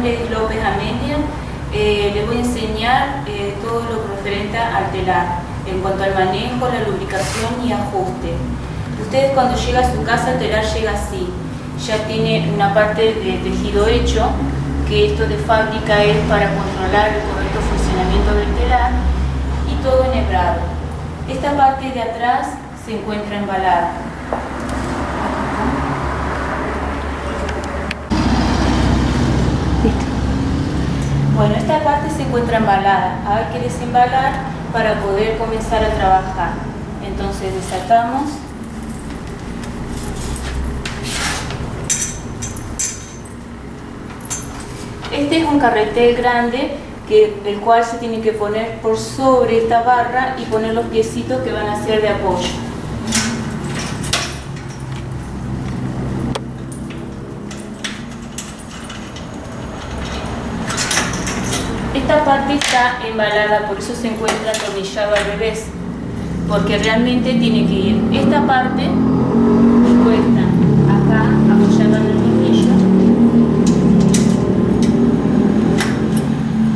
nombre es López Amelia. Les voy a enseñar todo lo referente al telar, en cuanto al manejo, la lubricación y ajuste. Ustedes cuando llega a su casa el telar llega así, ya tiene una parte de tejido hecho, que esto de fábrica es para controlar el correcto funcionamiento del telar, y todo enhebrado. Esta parte de atrás se encuentra embalada. Bueno, esta parte se encuentra embalada. Ahora hay que desembalar para poder comenzar a trabajar. Entonces desatamos. Este es un carretel grande, el cual se tiene que poner por sobre esta barra y poner los piecitos que van a ser de apoyo. Esta parte está embalada, por eso se encuentra atornillado al revés, porque realmente tiene que ir esta parte puesta acá, apoyada en el tornillo,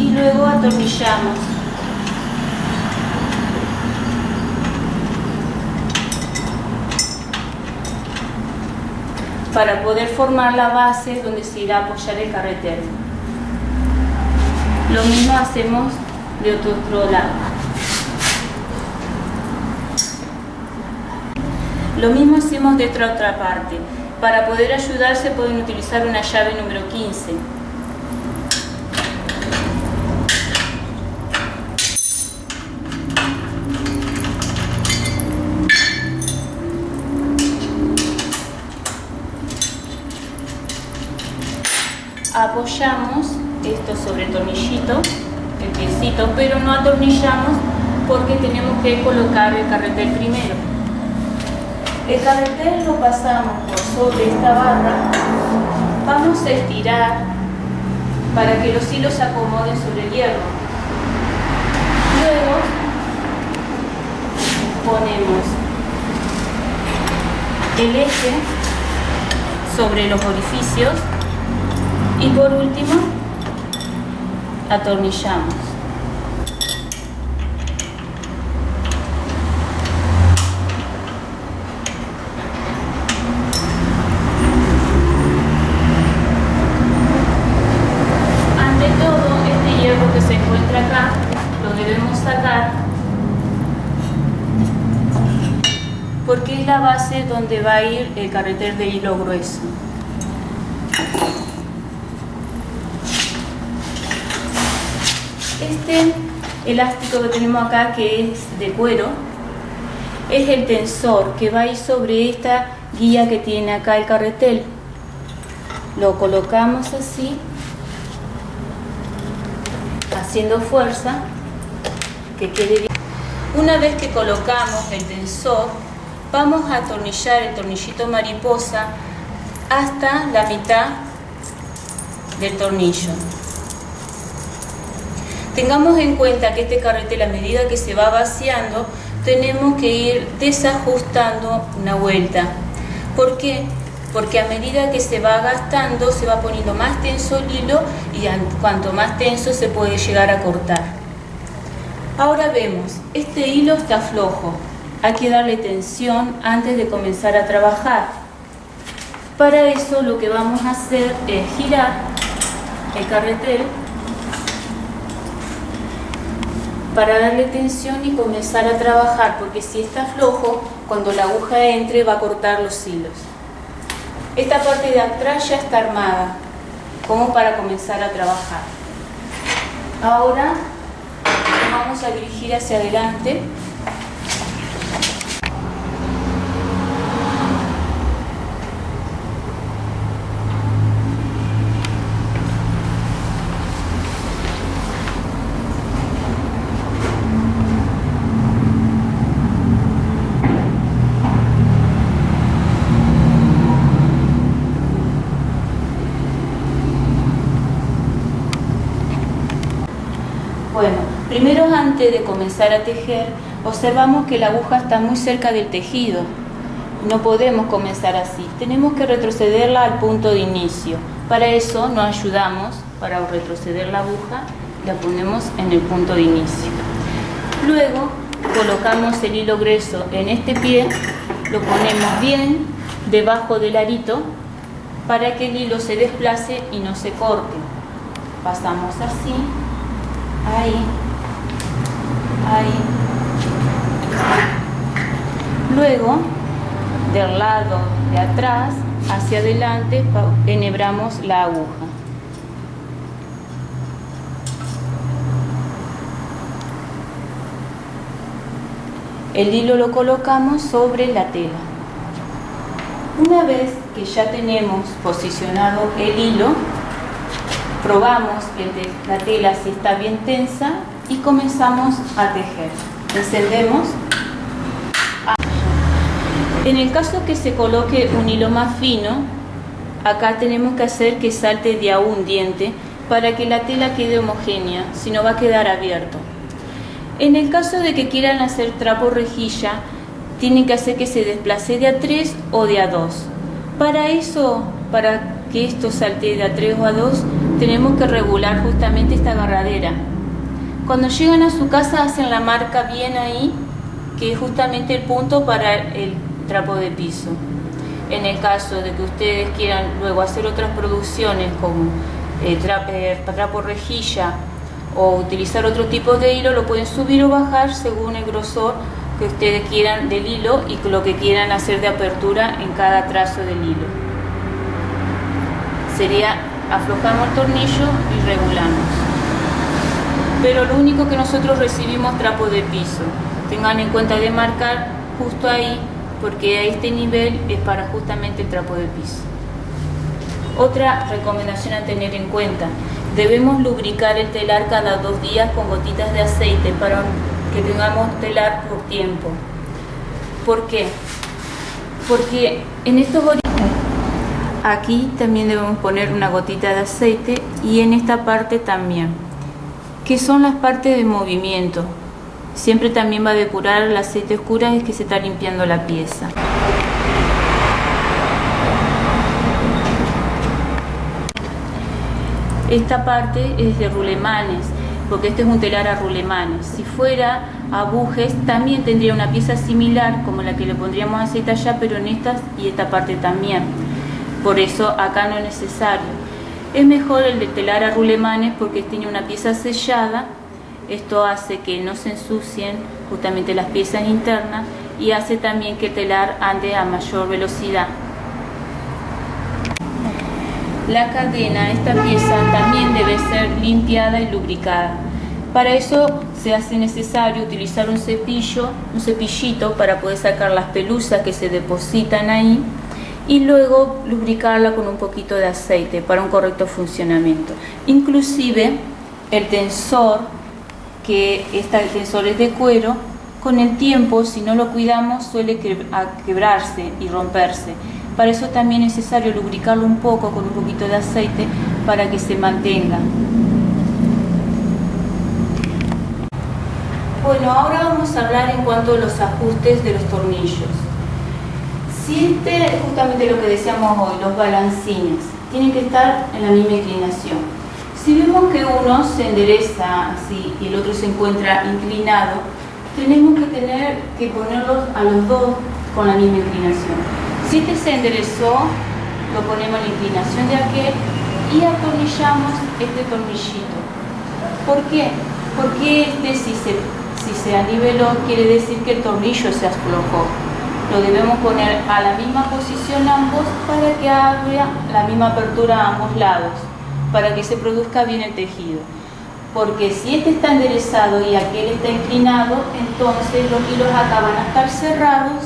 y luego atornillamos. Para poder formar la base donde se irá a apoyar el carretel. Lo mismo hacemos de otro lado. Lo mismo hacemos de otra parte. Para poder ayudarse pueden utilizar una llave número 15. Apoyamos esto sobre el tornillito, el piecito, pero no atornillamos porque tenemos que colocar el carretel primero. El carretel lo pasamos por sobre esta barra, vamos a estirar para que los hilos se acomoden sobre el hierro. Luego ponemos el eje sobre los orificios y por último atornillamos. Ante todo, este hierro que se encuentra acá lo debemos sacar porque es la base donde va a ir el carretel de hilo grueso. Este elástico que tenemos acá, que es de cuero, es el tensor que va a ir sobre esta guía que tiene acá el carretel. Lo colocamos así, haciendo fuerza, que quede bien. Una vez que colocamos el tensor, vamos a atornillar el tornillito mariposa hasta la mitad del tornillo. Tengamos en cuenta que este carretel, a medida que se va vaciando, tenemos que ir desajustando una vuelta. ¿Por qué? Porque a medida que se va gastando, se va poniendo más tenso el hilo y cuanto más tenso se puede llegar a cortar. Ahora vemos, este hilo está flojo. Hay que darle tensión antes de comenzar a trabajar. Para eso lo que vamos a hacer es girar el carretel para darle tensión y comenzar a trabajar, porque si está flojo, cuando la aguja entre va a cortar los hilos. Esta parte de atrás ya está armada, como para comenzar a trabajar. Ahora nos vamos a dirigir hacia adelante. Bueno, primero antes de comenzar a tejer, observamos que la aguja está muy cerca del tejido. No podemos comenzar así, tenemos que retrocederla al punto de inicio. Para eso nos ayudamos para retroceder la aguja, la ponemos en el punto de inicio. Luego colocamos el hilo grueso en este pie, lo ponemos bien debajo del arito para que el hilo se desplace y no se corte. Pasamos así, ahí, ahí. Luego, del lado de atrás hacia adelante, enhebramos la aguja. El hilo lo colocamos sobre la tela. Una vez que ya tenemos posicionado el hilo, probamos la tela si está bien tensa y comenzamos a tejer. Encendemos. En el caso que se coloque un hilo más fino, acá tenemos que hacer que salte de a un diente para que la tela quede homogénea, si no va a quedar abierto. En el caso de que quieran hacer trapo rejilla, tienen que hacer que se desplace de a 3 o de a 2. Para eso, para que esto salte de a 3 o a 2, tenemos que regular justamente esta agarradera. Cuando llegan a su casa hacen la marca bien ahí, que es justamente el punto para el trapo de piso. En el caso de que ustedes quieran luego hacer otras producciones como trapo rejilla o utilizar otro tipo de hilo, lo pueden subir o bajar según el grosor que ustedes quieran del hilo y lo que quieran hacer de apertura en cada trazo del hilo. Sería aflojamos el tornillo y regulamos. Pero lo único que nosotros recibimos trapo de piso. Tengan en cuenta de marcar justo ahí, porque a este nivel es para justamente el trapo de piso. Otra recomendación a tener en cuenta: debemos lubricar el telar cada 2 días con gotitas de aceite para que tengamos telar por tiempo. ¿Por qué? Porque en estos orígenes, aquí también debemos poner una gotita de aceite y en esta parte también, que son las partes de movimiento. Siempre también va a depurar el aceite oscuro es que se está limpiando la pieza. Esta parte es de rulemanes, porque este es un telar a rulemanes. Si fuera a bujes, también tendría una pieza similar como la que le pondríamos aceite allá, pero en estas y esta parte también. Por eso acá no es necesario. Es mejor el de telar a rulemanes porque tiene una pieza sellada. Esto hace que no se ensucien justamente las piezas internas y hace también que el telar ande a mayor velocidad. La cadena, esta pieza, también debe ser limpiada y lubricada. Para eso se hace necesario utilizar un cepillito para poder sacar las pelusas que se depositan ahí y luego lubricarla con un poquito de aceite para un correcto funcionamiento. Inclusive el tensor, que el tensor es de cuero, con el tiempo, si no lo cuidamos, suele quebrarse y romperse. Para eso también es necesario lubricarlo un poco con un poquito de aceite para que se mantenga. Bueno, ahora vamos a hablar en cuanto a los ajustes de los tornillos. Si justamente lo que decíamos hoy, los balancines, tienen que estar en la misma inclinación. Si vemos que uno se endereza así y el otro se encuentra inclinado, tenemos que ponerlos a los dos con la misma inclinación. Si este se enderezó, lo ponemos en la inclinación de aquel y atornillamos este tornillito. ¿Por qué? Porque si se aniveló, quiere decir que el tornillo se aflojó. Lo debemos poner a la misma posición ambos para que abra la misma apertura a ambos lados, para que se produzca bien el tejido. Porque si este está enderezado y aquel está inclinado, entonces los hilos acá van a estar cerrados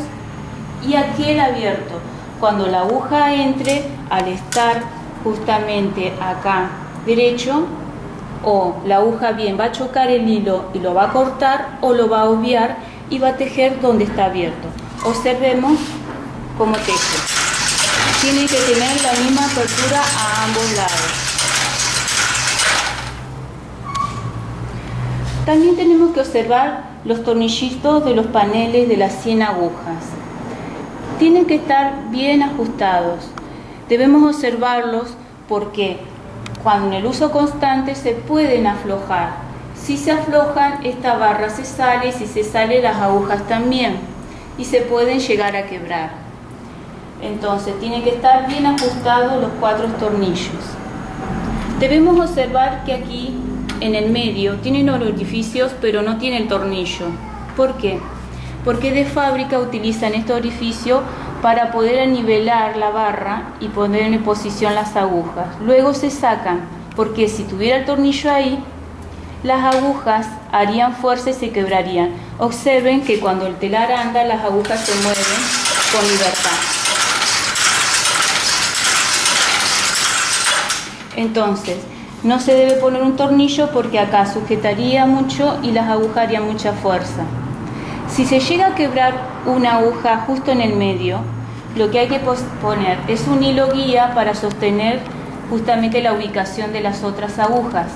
y aquel abierto. Cuando la aguja entre, al estar justamente acá derecho, o la aguja bien va a chocar el hilo y lo va a cortar, o lo va a obviar y va a tejer donde está abierto. Observemos cómo teje. Tiene que tener la misma apertura a ambos lados. También tenemos que observar los tornillitos de los paneles de las 100 agujas. Tienen que estar bien ajustados. Debemos observarlos porque cuando en el uso constante se pueden aflojar. Si se aflojan, esta barra se sale, y si se sale, las agujas también, y se pueden llegar a quebrar. Entonces, tiene que estar bien ajustados los 4 tornillos. Debemos observar que aquí, en el medio, tienen orificios, pero no tiene el tornillo. ¿Por qué? Porque de fábrica utilizan este orificio para poder nivelar la barra y poner en posición las agujas. Luego se sacan, porque si tuviera el tornillo ahí, las agujas harían fuerza y se quebrarían. Observen que cuando el telar anda, las agujas se mueven con libertad. Entonces, no se debe poner un tornillo porque acá sujetaría mucho y las agujas harían mucha fuerza. Si se llega a quebrar una aguja justo en el medio, lo que hay que poner es un hilo guía para sostener justamente la ubicación de las otras agujas.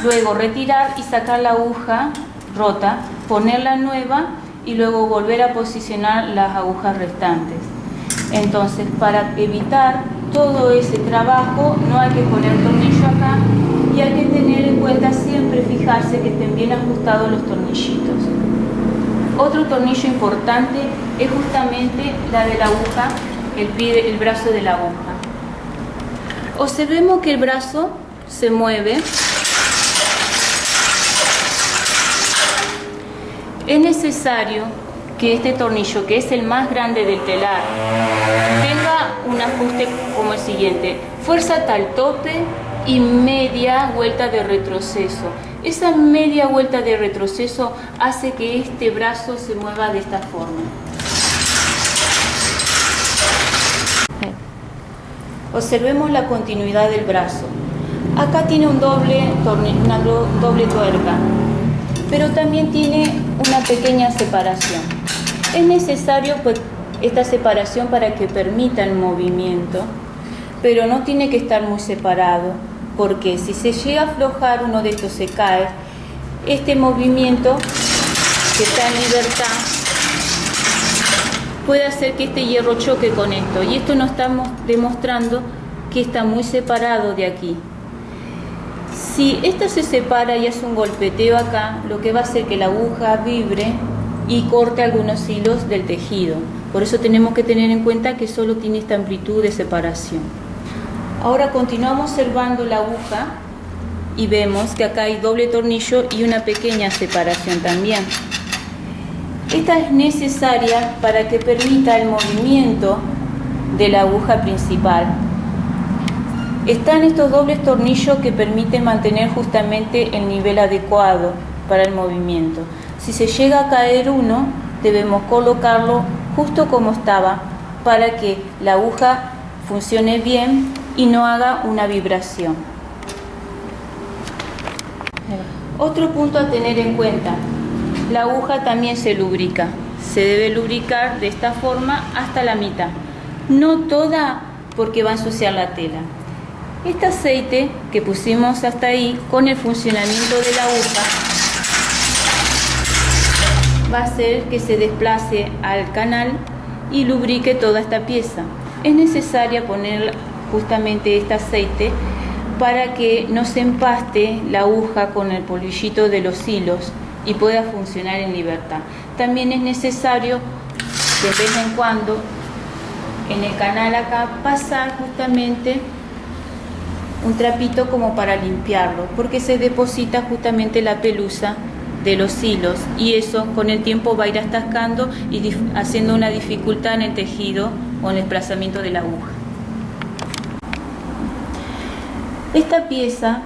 Luego retirar y sacar la aguja rota, ponerla nueva y luego volver a posicionar las agujas restantes. Entonces, para evitar todo ese trabajo, no hay que poner tornillo acá y hay que tener en cuenta siempre fijarse que estén bien ajustados los tornillitos. Otro tornillo importante es justamente la de la aguja, el brazo de la aguja. Observemos que el brazo se mueve. Es necesario que este tornillo, que es el más grande del telar, tenga un ajuste como el siguiente: fuerza hasta el tope y media vuelta de retroceso. Esa media vuelta de retroceso hace que este brazo se mueva de esta forma. Observemos la continuidad del brazo. Acá tiene una doble tuerca, pero también tiene una pequeña separación. Es necesario pues, esta separación para que permita el movimiento, pero no tiene que estar muy separado, porque si se llega a aflojar uno de estos se cae. Este movimiento que está en libertad puede hacer que este hierro choque con esto, y esto nos estamos demostrando que está muy separado de aquí. Si esto se separa y hace un golpeteo acá, lo que va a hacer que la aguja vibre y corte algunos hilos del tejido. Por eso tenemos que tener en cuenta que solo tiene esta amplitud de separación. Ahora continuamos observando la aguja y vemos que acá hay doble tornillo y una pequeña separación también. Esta es necesaria para que permita el movimiento de la aguja principal. Están estos dobles tornillos que permiten mantener justamente el nivel adecuado para el movimiento. Si se llega a caer uno, debemos colocarlo justo como estaba para que la aguja funcione bien y no haga una vibración. Otro punto a tener en cuenta: la aguja también se lubrica. Se debe lubricar de esta forma hasta la mitad, no toda porque va a ensuciar la tela. Este aceite que pusimos hasta ahí, con el funcionamiento de la aguja, va a hacer que se desplace al canal y lubrique toda esta pieza. Es necesario poner justamente este aceite para que no se empaste la aguja con el polvillito de los hilos y pueda funcionar en libertad. También es necesario de vez en cuando en el canal acá pasar justamente un trapito como para limpiarlo, porque se deposita justamente la pelusa de los hilos y eso con el tiempo va a ir atascando y haciendo una dificultad en el tejido o en el desplazamiento de la aguja. Esta pieza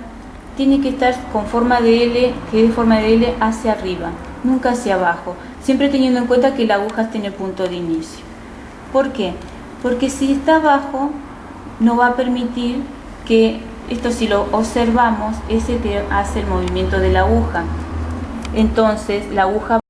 tiene que estar con forma de L, que es forma de L hacia arriba, nunca hacia abajo, siempre teniendo en cuenta que la aguja tiene punto de inicio. ¿Por qué? Porque si está abajo no va a permitir que esto, si lo observamos, ese que hace el movimiento de la aguja. Entonces la aguja